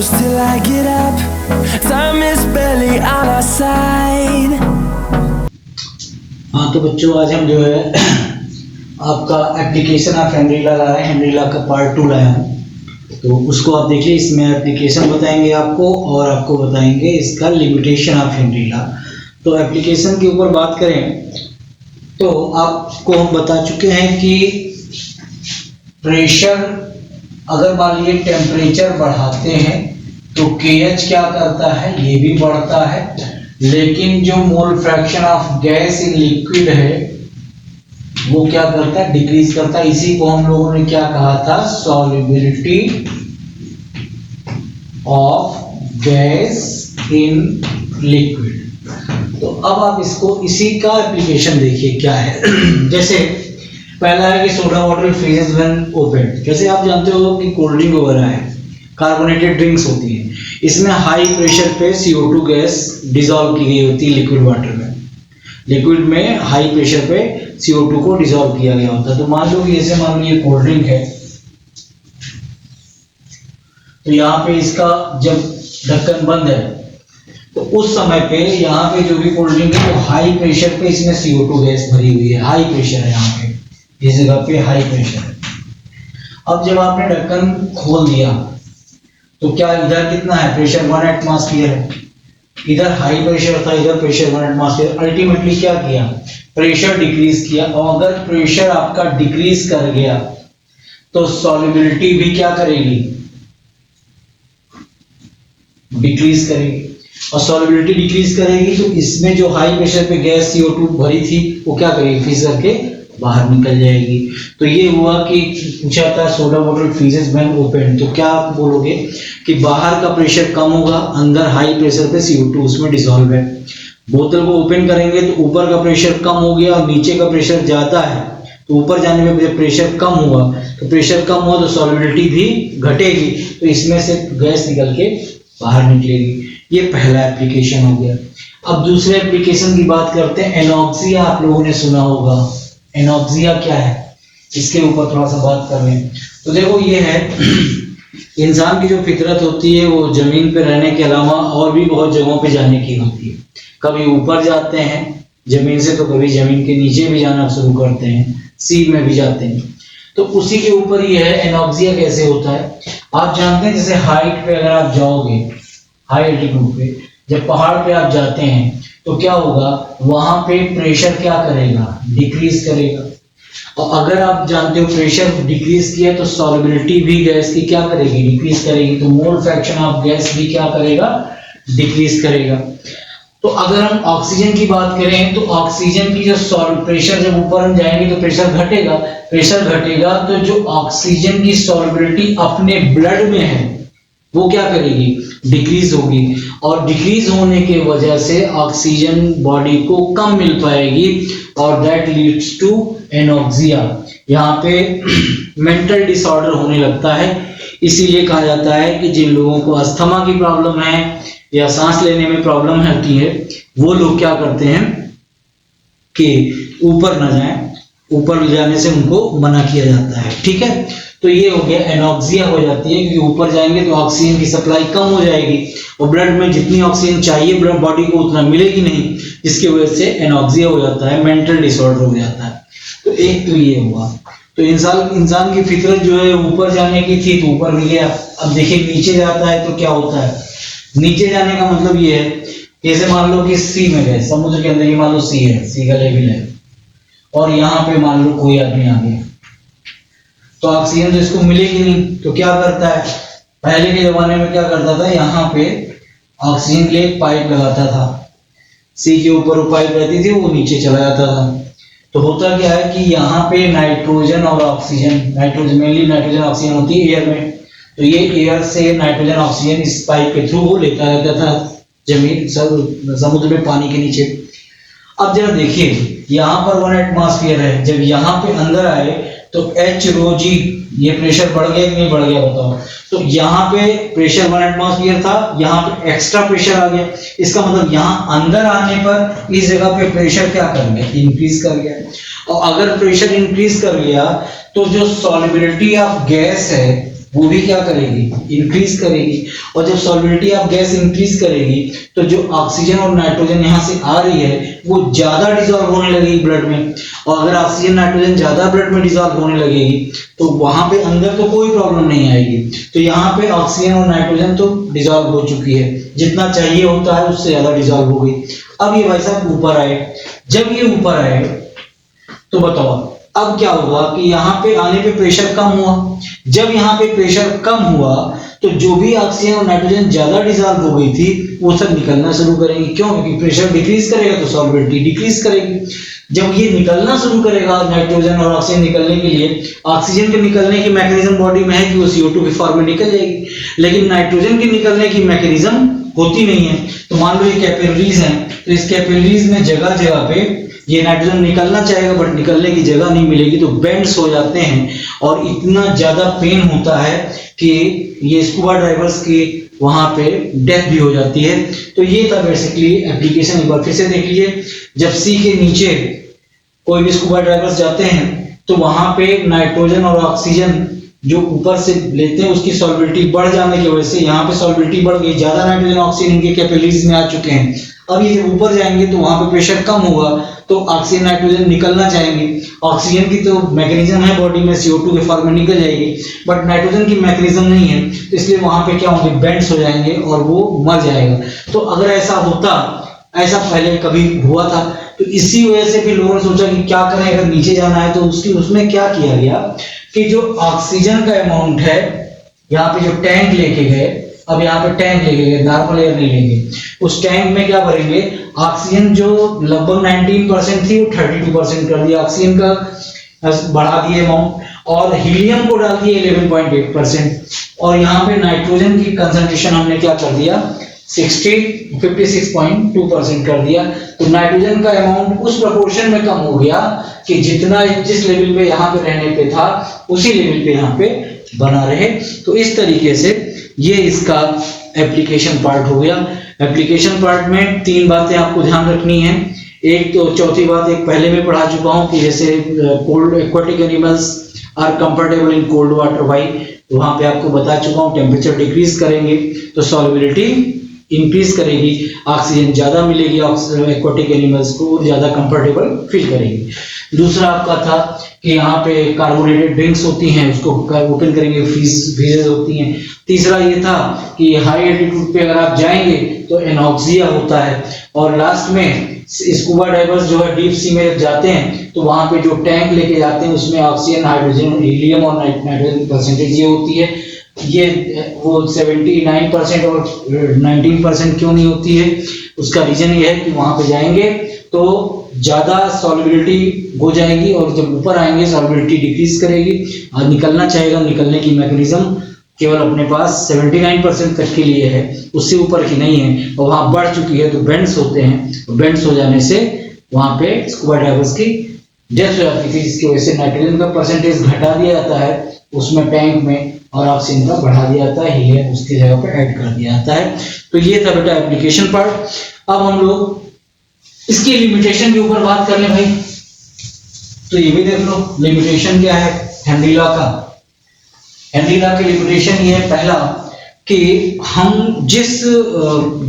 close till I get up. Time is barely on our side. हाँ तो बच्चों आज हम जो है आपका एप्लीकेशन ऑफ हेनरिला लाए हैं। हेनरिला का पार्ट 2 लाया हूँ, तो उसको आप देखिए। इसमें एप्लीकेशन बताएंगे आपको और आपको बताएंगे इसका लिमिटेशन ऑफ हेनरिला। तो एप्लीकेशन के ऊपर बात करें तो आपको हम बता चुके हैं कि प्रेशर अगर मान लीजिए टेम्परेचर बढ़ाते हैं तो KH क्या करता है, ये भी बढ़ता है, लेकिन जो mole fraction of gas in liquid है वो क्या करता है, डिक्रीज करता है। इसी को हम लोगों ने क्या कहा था, solubility of gas in liquid. तो अब आप इसको इसी का एप्लीकेशन देखिए क्या है। जैसे पहला है कि soda water freezes when open. जैसे आप जानते हो कि कोल्ड ड्रिंक वगैरह है, कार्बोनेटेड ड्रिंक्स होती है, इसमें हाई प्रेशर पे CO2 गैस डिसॉल्व की गई होती है लिक्विड वाटर में। लिक्विड में हाई प्रेशर पे CO2 को डिसॉल्व किया गया होता है। तो मान लो कि जैसे मान लीजिए कोल्ड ड्रिंक है, तो यहाँ पे इसका जब ढक्कन बंद है तो उस समय पे यहाँ पे जो भी कोल्ड ड्रिंक है वो हाई प्रेशर पे इसमें CO2 गैस भरी हुई है, हाई प्रेशर है यहाँ पे, इस जगह पे हाई प्रेशर है। अब जब आपने ढक्कन खोल दिया तो क्या इधर कितना है, प्रेशर 1 एटमॉस्फेयर है, इधर हाई प्रेशर था, इधर प्रेशर 1 एटमॉस्फेयर। अल्टीमेटली क्या किया, प्रेशर डिक्रीज किया। और अगर प्रेशर आपका डिक्रीज कर गया तो सॉल्युबिलिटी भी क्या करेगी, डिक्रीज करेगी। और सॉल्युबिलिटी डिक्रीज करेगी तो इसमें जो हाई प्रेशर पे गैस CO2 भरी थी वो क्या करेगी, फ्रीज करके बाहर निकल जाएगी। तो ये हुआ कि पूछा था soda water freezes when open. तो क्या आप बोलोगे कि बाहर का प्रेशर कम होगा, अंदर हाई प्रेशर पे CO2 उसमें डिसॉल्व है। बोतल को ओपन करेंगे तो ऊपर का प्रेशर कम हो गया और नीचे का प्रेशर ज्यादा है, तो ऊपर जाने में जब प्रेशर कम हुआ तो प्रेशर कम हुआ तो सॉल्युबिलिटी भी घटेगी, तो इसमें से गैस निकल के बाहर निकलेगी। ये पहला एप्लीकेशन हो गया। अब दूसरे एप्लीकेशन की बात करते हैं। एनॉक्सिया आप लोगों ने सुना होगा। एनॉक्सिया क्या है, इसके ऊपर थोड़ा सा बात कर लें। तो देखो ये है, इंसान की जो फितरत होती है वो जमीन पे रहने के अलावा और भी बहुत जगहों पे जाने की होती है। कभी ऊपर जाते हैं जमीन से तो कभी जमीन के नीचे भी जाना शुरू करते हैं, सी में भी जाते हैं। तो उसी के ऊपर ये है एनॉक्सिया कैसे होता है। आप जानते हैं जैसे हाइट पे अगर आप जाओगे, हाई एल्टीट्यूड पे जब पहाड़ पे आप जाते हैं तो क्या होगा, वहां पे प्रेशर क्या करेगा, डिक्रीज करेगा। और अगर आप जानते हो प्रेशर डिक्रीज किया तो सॉल्युबिलिटी भी गैस की क्या करेगी, डिक्रीज करेगी। तो मोल फ्रैक्शन ऑफ गैस भी क्या करेगा, डिक्रीज करेगा। तो अगर हम ऑक्सीजन की बात करें तो ऑक्सीजन की जो प्रेशर जब ऊपर हम जाएंगे तो प्रेशर घटेगा। प्रेशर घटेगा तो जो ऑक्सीजन की सॉल्युबिलिटी अपने ब्लड में है वो क्या करेगी, डिक्रीज होगी। और डिक्रीज होने के वजह से ऑक्सीजन बॉडी को कम मिल पाएगी और दैट लीड्स टू एनॉक्सिया। यहाँ पे मेंटल डिसऑर्डर होने लगता है। इसीलिए कहा जाता है कि जिन लोगों को अस्थमा की प्रॉब्लम है या सांस लेने में प्रॉब्लम होती है वो लोग क्या करते हैं कि ऊपर ना जाएं, ऊपर जाने से उनको मना किया जाता है। ठीक है, तो ये हो गया, एनॉक्सिया हो जाती है क्योंकि ऊपर जाएंगे तो ऑक्सीजन की सप्लाई कम हो जाएगी और ब्लड में जितनी ऑक्सीजन चाहिए ब्लड बॉडी को उतना मिलेगी नहीं, जिसकी वजह से एनॉक्सिया हो जाता है, मेंटल डिसऑर्डर हो जाता है। तो एक तो ये हुआ। तो इंसान की फितरत जो है ऊपर जाने की थी तो ऊपर भी गया। अब देखिए नीचे जाता है तो क्या होता है, नीचे जाने का मतलब ये है, जैसे मान लो कि सी में गए, समुद्र के अंदर ही मान लो सी है, सी का लेवल है और यहाँ पे मान लो कोई आदमी आ गया तो ऑक्सीजन तो इसको मिलेगी नहीं। तो क्या करता है, पहले के जमाने में क्या करता था, यहाँ पे ऑक्सीजन के लिए पाइप लगाता था, सी के ऊपर वो पाइप रहती थी, वो नीचे चला जाता था। तो होता क्या है कि यहाँ पे नाइट्रोजन और oxygen, nitrogen mainly nitrogen oxygen होती है एयर में, तो ये एयर से नाइट्रोजन ऑक्सीजन इस पाइप के थ्रू वो लेता रहता था जमीन समुद्र में पानी के नीचे। अब जरा देखिए यहाँ पर 1 एटमॉस्फेयर है, जब यहाँ पे अंदर आए तो H rho G ये प्रेशर बढ़ गया कि नहीं बढ़ गया बताओ। तो यहाँ पे प्रेशर 1 एटमॉस्फेयर था, यहाँ पे एक्स्ट्रा प्रेशर आ गया। इसका मतलब यहाँ अंदर आने पर इस जगह पे प्रेशर क्या कर गया, इंक्रीज कर गया। और अगर प्रेशर इंक्रीज कर गया तो जो सॉल्युबिलिटी ऑफ गैस है वो भी क्या करेगी, इंक्रीज करेगी। और जब सॉल्युबिलिटी ऑफ गैस इंक्रीज करेगी तो जो ऑक्सीजन और नाइट्रोजन यहाँ से आ रही है वो ज्यादा डिसॉल्व होने लगेगी ब्लड में। और अगर ऑक्सीजन नाइट्रोजन ज्यादा ब्लड में डिसॉल्व होने लगेगी तो वहां पे अंदर तो कोई प्रॉब्लम नहीं आएगी। तो यहाँ पे ऑक्सीजन और नाइट्रोजन तो डिसॉल्व हो चुकी है, जितना चाहिए होता है उससे ज्यादा डिसॉल्व हो गई। अब ये भाई साहब ऊपर आए, जब ये ऊपर आए तो बताओ अब क्या हुआ कि यहाँ पे आने पे प्रेशर कम हुआ। जब यहाँ पे प्रेशर कम हुआ तो जो भी ऑक्सीजन और नाइट्रोजन ज्यादा डिसॉल्व हो गई थी वो सब निकलना शुरू करेंगे। क्यों? क्योंकि प्रेशर डिक्रीज करेगा तो सॉल्युबिलिटी डिक्रीज करेगी। जब ये निकलना शुरू करेगा नाइट्रोजन और ऑक्सीजन निकलने के लिए, ऑक्सीजन के निकलने की मैकेनिज्म बॉडी में है कि वो CO2 के फॉर्म में निकल जाएगी, लेकिन नाइट्रोजन के निकलने की मैकेनिज्म होती नहीं है। तो मान लो ये कैपिलरीज हैं, तो इस कैपिलरीज में जगह जगह पे ये नाइट्रोजन निकलना चाहेगा बट निकलने की जगह नहीं मिलेगी, तो बेंड्स हो जाते हैं और इतना ज्यादा पेन होता है कि ये स्कूबा डाइवर्स की वहां पे डेथ भी हो जाती है। तो ये था बेसिकली एप्लीकेशन। एक बार फिर से देख लीजिए, जब सी के नीचे कोई भी स्कूबा डाइवर्स जाते हैं तो वहां पे नाइट्रोजन और ऑक्सीजन जो ऊपर से लेते हैं उसकी सॉल्युबिलिटी बढ़ जाने की वजह से यहाँ पे सॉल्युबिलिटी बढ़ गई, ज्यादा नाइट्रोजन ऑक्सीजन इनके कैपिलरीज में आ चुके हैं। अब ये जब ऊपर जाएंगे तो वहां पे प्रेशर कम होगा तो ऑक्सीजन नाइट्रोजन निकलना चाहेंगे। ऑक्सीजन की तो मैकेनिज्म है बॉडी में, CO2 के फॉर्म में निकल जाएगी, बट नाइट्रोजन की मैकेनिज्म नहीं है, तो इसलिए वहां पे क्या होंगे, बेंड्स हो जाएंगे और वो मर जाएगा। तो अगर ऐसा होता, ऐसा पहले कभी हुआ था, तो इसी वजह से भी लोगों ने सोचा कि क्या करें अगर नीचे जाना है। तो उसमें क्या किया गया कि जो ऑक्सीजन का अमाउंट है, यहाँ पे जो टैंक लेके गए, अब यहाँ पे टैंक लेके गए, नॉर्मल एयर नहीं लेंगे, उस टैंक में क्या भरेंगे, ऑक्सीजन जो लगभग 19% थी वो 32% कर दिया, ऑक्सीजन का बढ़ा दिए अमाउंट, और हीलियम को डाल दिए 11.8%, और यहाँ पे नाइट्रोजन की कंसंट्रेशन हमने क्या कर दिया, 56.2% कर दिया। तो नाइट्रोजन का अमाउंट उस प्रोपोर्शन में कम हो गया कि जितना जिस लेवल पे यहाँ पे रहने पे था उसी लेवल पे यहाँ पे बना रहे। तो इस तरीके से ये इसका एप्लीकेशन पार्ट हो गया। एप्लीकेशन पार्ट में 3 बातें आपको ध्यान रखनी है। एक तो चौथी बात एक पहले में पढ़ा चुका हूँ कि जैसे cold aquatic animals are comfortable in cold water, भाई वहां पे आपको बता चुका हूँ, टेम्परेचर डिक्रीज करेंगे तो सॉल्युबिलिटी इंक्रीज करेगी, ऑक्सीजन ज्यादा मिलेगी एक्वाटिक एनिमल्स को, ज्यादा कंफर्टेबल फील करेंगे। दूसरा आपका था कि यहाँ पे कार्बोनेटेड ड्रिंक्स होती हैं, उसको ओपन करेंगे, फ्रीजेज होती हैं। तीसरा ये था कि हाई एल्टीट्यूड पे अगर आप जाएंगे तो एनॉक्सिया होता है। और लास्ट में स्कूबा डाइवर्स जो है डीप सी में जब जाते हैं तो वहां पे जो टैंक लेके जाते हैं उसमें ऑक्सीजन, हाइड्रोजन, हीलियम और नाइट्रोजन परसेंटेज ये होती है। ये वो 79% और 19% क्यों नहीं होती है, उसका रीजन ये है कि वहां पे जाएंगे तो ज्यादा सॉल्युबिलिटी हो जाएगी और जब ऊपर आएंगे सॉल्युबिलिटी डिक्रीज करेगी और निकलना चाहेगा, निकलने की मैकेनिज्म केवल अपने पास 79% तक के लिए है, उससे ऊपर की नहीं है, और वहां बढ़ चुकी है तो बेंड्स होते हैं, और बेंड्स हो जाने से वहां पे स्कूबा डाइवर्स की डेथ हो जाती थी, जिसकी वजह से नाइट्रोजन का परसेंटेज घटा दिया जाता है उसमें टैंक में और ऑक्सीजन का बढ़ा दिया जाता है, हीलियम उसकी जगह पर ऐड कर दिया जाता है। तो ये था बेटा एप्लीकेशन पार्ट। अब हम लोग इसकी लिमिटेशन के ऊपर बात कर लें भाई, तो ये भी देख लो लिमिटेशन क्या है हेनरी लॉ का। हेनरी लॉ की लिमिटेशन ये है पहला कि हम जिस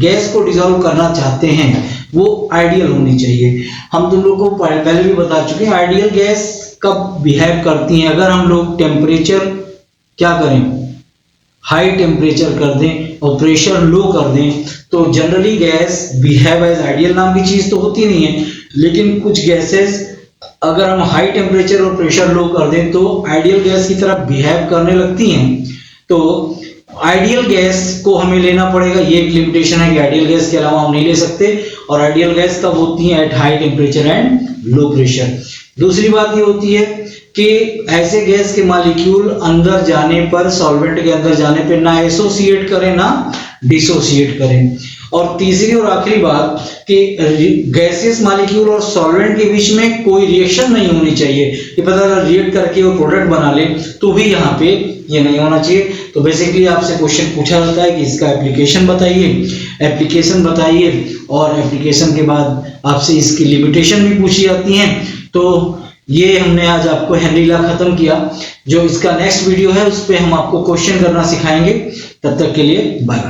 गैस को डिसॉल्व करना चाहते हैं वो आइडियल होनी चाहिए। हम तुम लोग को पहले भी बता चुके हैं आइडियल गैस कब बिहेव करती हैं, अगर हम लोग टेम्परेचर क्या करें, हाई टेम्परेचर कर दें और प्रेशर लो कर दें तो generally gas behave as ideal नाम की चीज तो होती नहीं है, लेकिन कुछ गैसेस अगर हम हाई टेम्परेचर और प्रेशर लो कर दें तो आइडियल गैस की तरह बिहेव करने लगती हैं। तो आइडियल गैस को हमें लेना पड़ेगा, ये एक लिमिटेशन है कि आइडियल गैस के अलावा हम नहीं ले सकते, और आइडियल गैस कब होती है, at high temperature and low pressure. दूसरी बात ये होती है कि ऐसे गैस के मॉलिक्यूल अंदर जाने पर, सॉल्वेंट के अंदर जाने पर ना एसोसिएट करें ना डिसोसिएट करें। और तीसरी और आखिरी बात कि गैसियस मॉलिक्यूल और सॉल्वेंट के बीच में कोई रिएक्शन नहीं होनी चाहिए, कि पता चला रिएक्ट करके वो प्रोडक्ट बना ले तो भी यहाँ पे ये नहीं होना चाहिए। तो बेसिकली आपसे क्वेश्चन पूछा जाता है कि इसका एप्लीकेशन बताइए, एप्लीकेशन बताइए, और एप्लीकेशन के बाद आपसे इसकी लिमिटेशन भी पूछी जाती हैं। तो ये हमने आज आपको हेनरी लॉ खत्म किया। जो इसका नेक्स्ट वीडियो है उस पे हम आपको क्वेश्चन करना सिखाएंगे। तब तक के लिए बाय बाय।